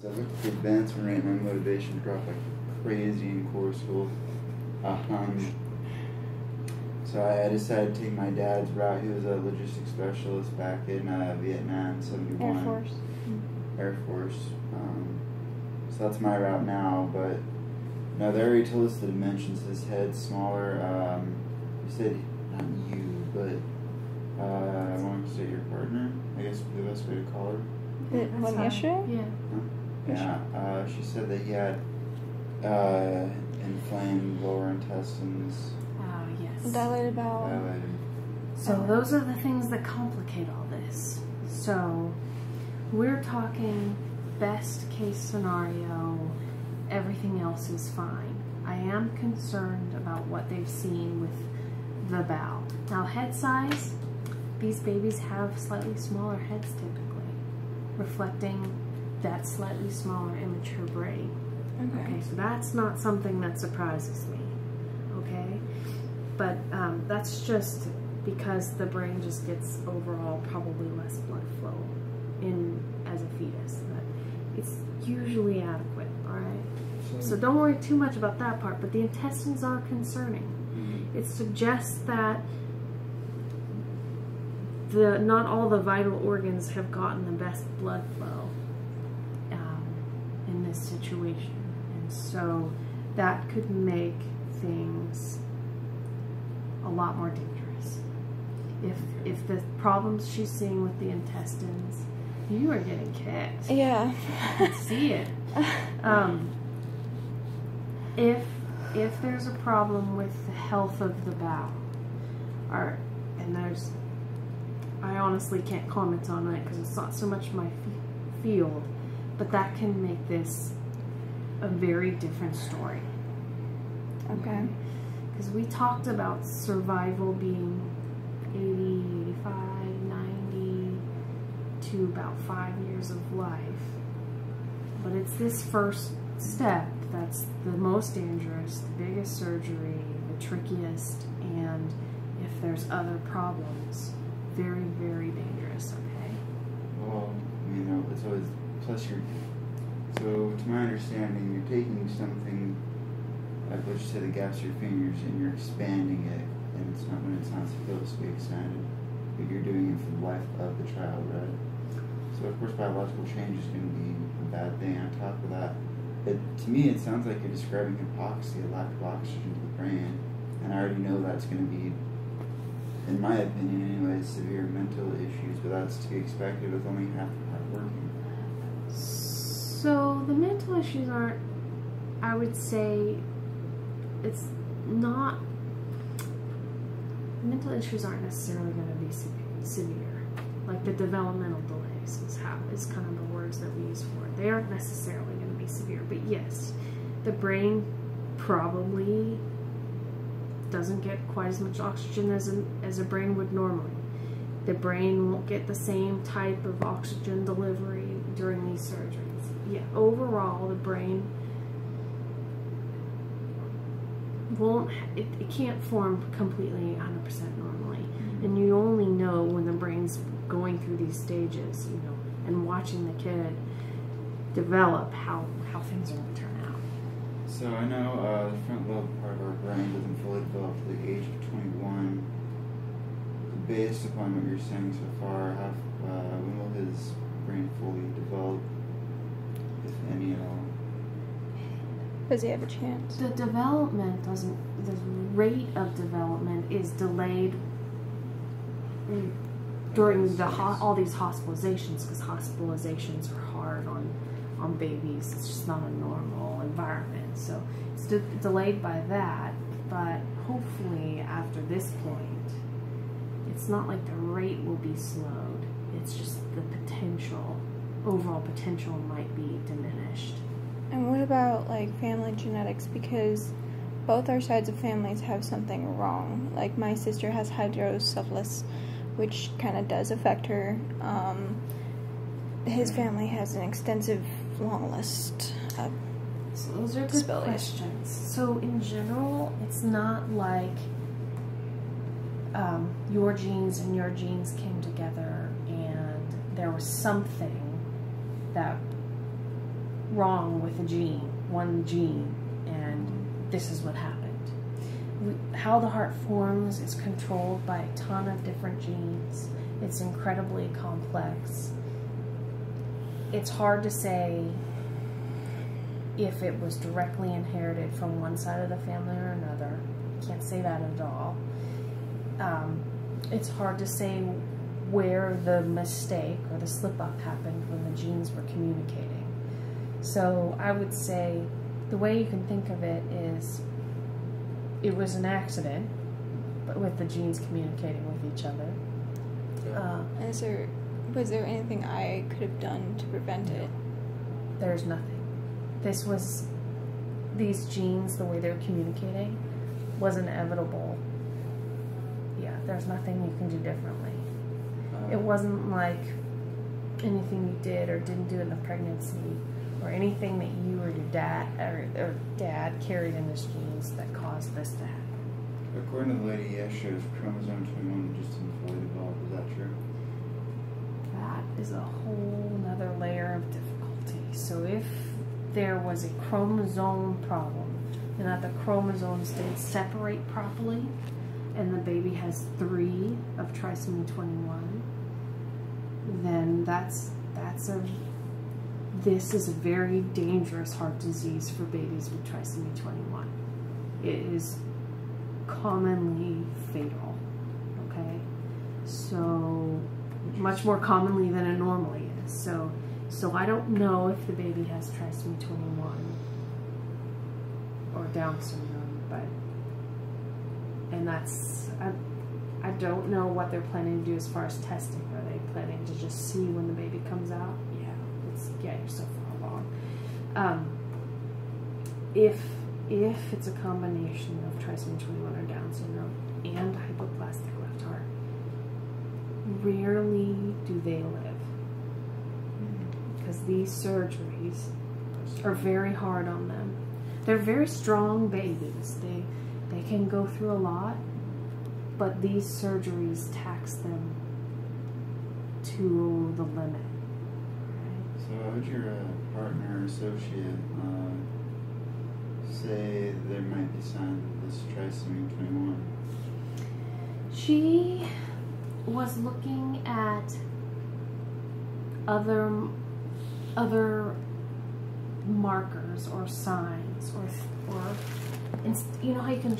I look at the advancement rate, my motivation dropped like crazy in core school. So I decided to take my dad's route. He was a logistics specialist back in Vietnam, 71. Air Force. Air Force. So that's my route now, but no, they already told us the dimensions. His head's smaller. You said, not you, but I want to say your partner, I guess would be the best way to call her. The one yesterday? Yeah. Yeah, she said that he had inflamed lower intestines. Yes. Dilated bowel. Dilated. So those are the things that complicate all this. So we're talking best case scenario, everything else is fine. I am concerned about what they've seen with the bowel. Now head size, these babies have slightly smaller heads typically, reflecting that slightly smaller immature brain. Okay, so that's not something that surprises me, okay? But that's just because the brain just gets overall probably less blood flow in as a fetus. But it's usually adequate, all right? So don't worry too much about that part, but the intestines are concerning. It suggests that not all the vital organs have gotten the best blood flow in this situation. And so that could make things a lot more dangerous. If the problems she's seeing with the intestines, you are getting kicked. Yeah. I can see it. If there's a problem with the health of the bowel, I honestly can't comment on it because it's not so much my field, but that can make this a very different story. Okay. Because we talked about survival being 80, 85, 90 to about 5 years of life. But it's this first step that's the most dangerous, the biggest surgery, the trickiest, and if there's other problems, very, very dangerous, okay? Well, you know, it's always, plus so to my understanding, you're taking something, like let's just say the gaps of your fingers, and you're expanding it, and it's not when it's not supposed to be expanded, but you're doing it for the life of the child, right? So of course biological change is going to be a bad thing. On top of that, to me it sounds like you're describing hypoxia, lack of oxygen to the brain, and I already know that's going to be, in my opinion anyway, severe mental issues, but that's to be expected with only half the heart working. So the mental issues aren't, I would say, it's not, mental issues aren't necessarily going to be severe. Like the developmental delays is kind of the words that we use for it. They aren't necessarily going to be severe, but yes, the brain probably doesn't get quite as much oxygen as a brain would normally. The brain won't get the same type of oxygen delivery during these surgeries. Yeah, overall, the brain won't, it can't form completely 100% normally. And you only know when the brain's going through these stages, you know, and watching the kid develop how things are going to turn out. So I know the front lobe part of our brain doesn't fully develop to the age of 21. Based upon what you're saying so far, when will his brain fully develop, if any at all? Does he have a chance? The development doesn't, the rate of development is delayed during all these hospitalizations, because hospitalizations are hard on babies. It's just not a normal environment. So it's delayed by that, but hopefully after this point, it's not like the rate will be slowed. It's just the potential, overall potential might be diminished. And what about like family genetics? Because both our sides of families have something wrong. Like my sister has hydrocephalus, which kind of does affect her. His family has an extensive long list of So those are good questions. So in general, it's not like your genes and your genes came together and there was something that wrong with a gene, one gene, and this is what happened. How the heart forms is controlled by a ton of different genes. It's incredibly complex. It's hard to say if it was directly inherited from one side of the family or another. Can't say that at all. It's hard to say where the mistake or the slip-up happened when the genes were communicating. So I would say the way you can think of it is it was an accident, but with the genes communicating with each other. Was there anything I could have done to prevent it? There's nothing. These genes, the way they're communicating, was inevitable. Yeah, there's nothing you can do differently. It wasn't like anything you did or didn't do in the pregnancy, or anything that you or your dad carried in his genes that caused this to happen. According to the lady, Yeshua's chromosome 21 just didn't fully develop. Is that true? That is a whole nother layer of difficulty. So if there was a chromosome problem and that the chromosomes didn't separate properly and the baby has 3 of trisomy 21, then this is a very dangerous heart disease for babies with trisomy 21. It is commonly fatal, okay? So much more commonly than it normally is. So I don't know if the baby has trisomy 21 or Down syndrome, I don't know what they're planning to do as far as testing. Are they planning to just see when the baby comes out? Yeah, you're so far along. If it's a combination of trisomy 21 or Down syndrome and hypoplastic left heart, rarely do they live, because these surgeries are very hard on them. They're very strong babies. They can go through a lot, but these surgeries tax them to the limit. Right? So how would your partner or associate say there might be signs of this trisomy 21? She was looking at other markers or signs, or you know how you can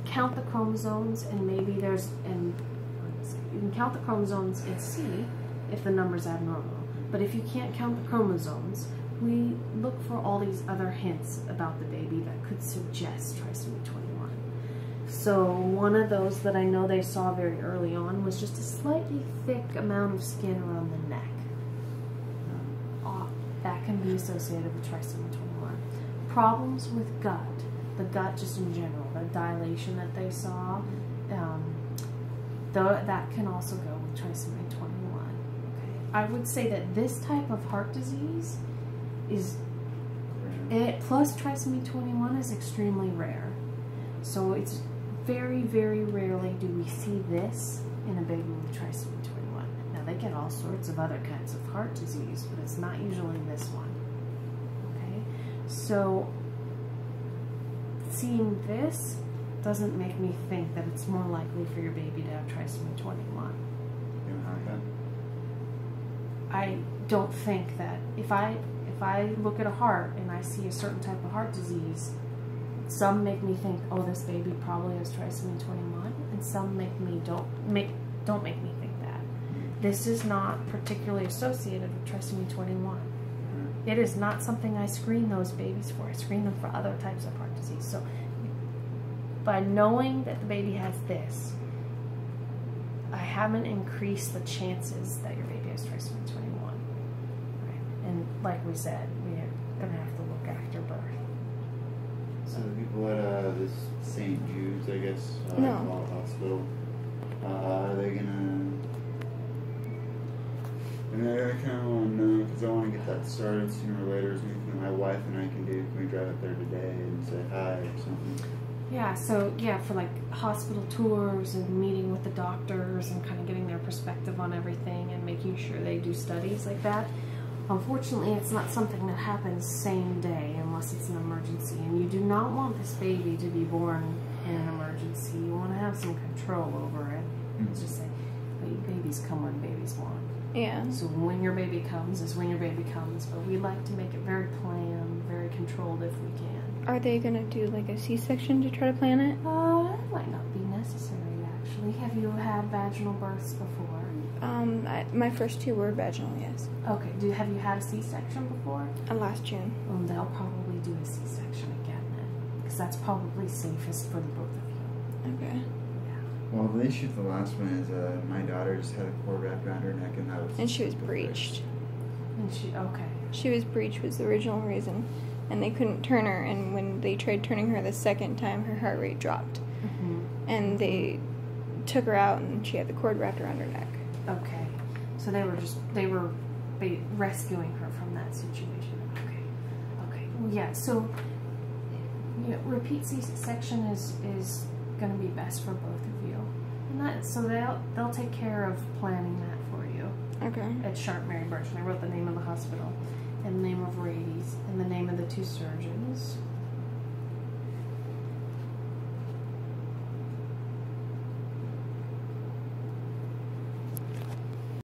count the chromosomes, and maybe you can count the chromosomes and see if the number's abnormal. But if you can't count the chromosomes, we look for all these other hints about the baby that could suggest trisomy 21. So one of those that I know they saw very early on was just a slightly thick amount of skin around the neck. That can be associated with trisomy 21. Problems with gut, the gut just in general, the dilation that they saw, that can also go with trisomy 21. Okay. I would say that this type of heart disease plus trisomy 21 is extremely rare. So it's very, very rarely do we see this in a baby with trisomy 21. Now they get all sorts of other kinds of heart disease, but it's not usually this one. Okay, so seeing this doesn't make me think that it's more likely for your baby to have trisomy 21. I don't think that if I look at a heart and I see a certain type of heart disease, some make me think, oh, this baby probably has trisomy 21, and some don't make me think that. This is not particularly associated with trisomy 21. It is not something I screen those babies for. I screen them for other types of heart disease. So by knowing that the baby has this, I haven't increased the chances that your baby has trisomy 21. Right? And like we said, we're going to have to look after birth. So the people at this St. Jude's, I guess, hospital, are they gonna? And I kind of want to know, because I want to get that started sooner or later. Is there anything my wife and I can do? Can we drive up there today and say hi or something? Yeah, so for like hospital tours and meeting with the doctors and kind of getting their perspective on everything and making sure they do studies like that, Unfortunately, it's not something that happens same day unless it's an emergency, and you do not want this baby to be born in an emergency. You want to have some control over it. It's just like, babies come when babies want. Yeah. So when your baby comes is when your baby comes, but we like to make it very planned, very controlled if we can. Are they gonna do like a C-section to try to plan it? That might not be necessary, actually. Have you had vaginal births before? My first 2 were vaginal, yes. Okay. Have you had a C-section before? Last June. Well, they'll probably do a C-section again then, because that's probably safest for the both of you. Okay. Yeah. Well, the issue with the last one is my daughter just had a cord wrapped around her neck, and that was. And she was breached. And okay. She was breached was the original reason, and they couldn't turn her. And when they tried turning her the second time, her heart rate dropped, and they took her out, and she had the cord wrapped around her neck. Okay. So they were rescuing her from that situation. Okay. Okay. Well, yeah. So, repeat C-section is going to be best for both of you, and so they'll take care of planning that for you. Okay. At Sharp Mary Birch, and I wrote the name of the hospital, and the name of Rady's, and the name of the 2 surgeons.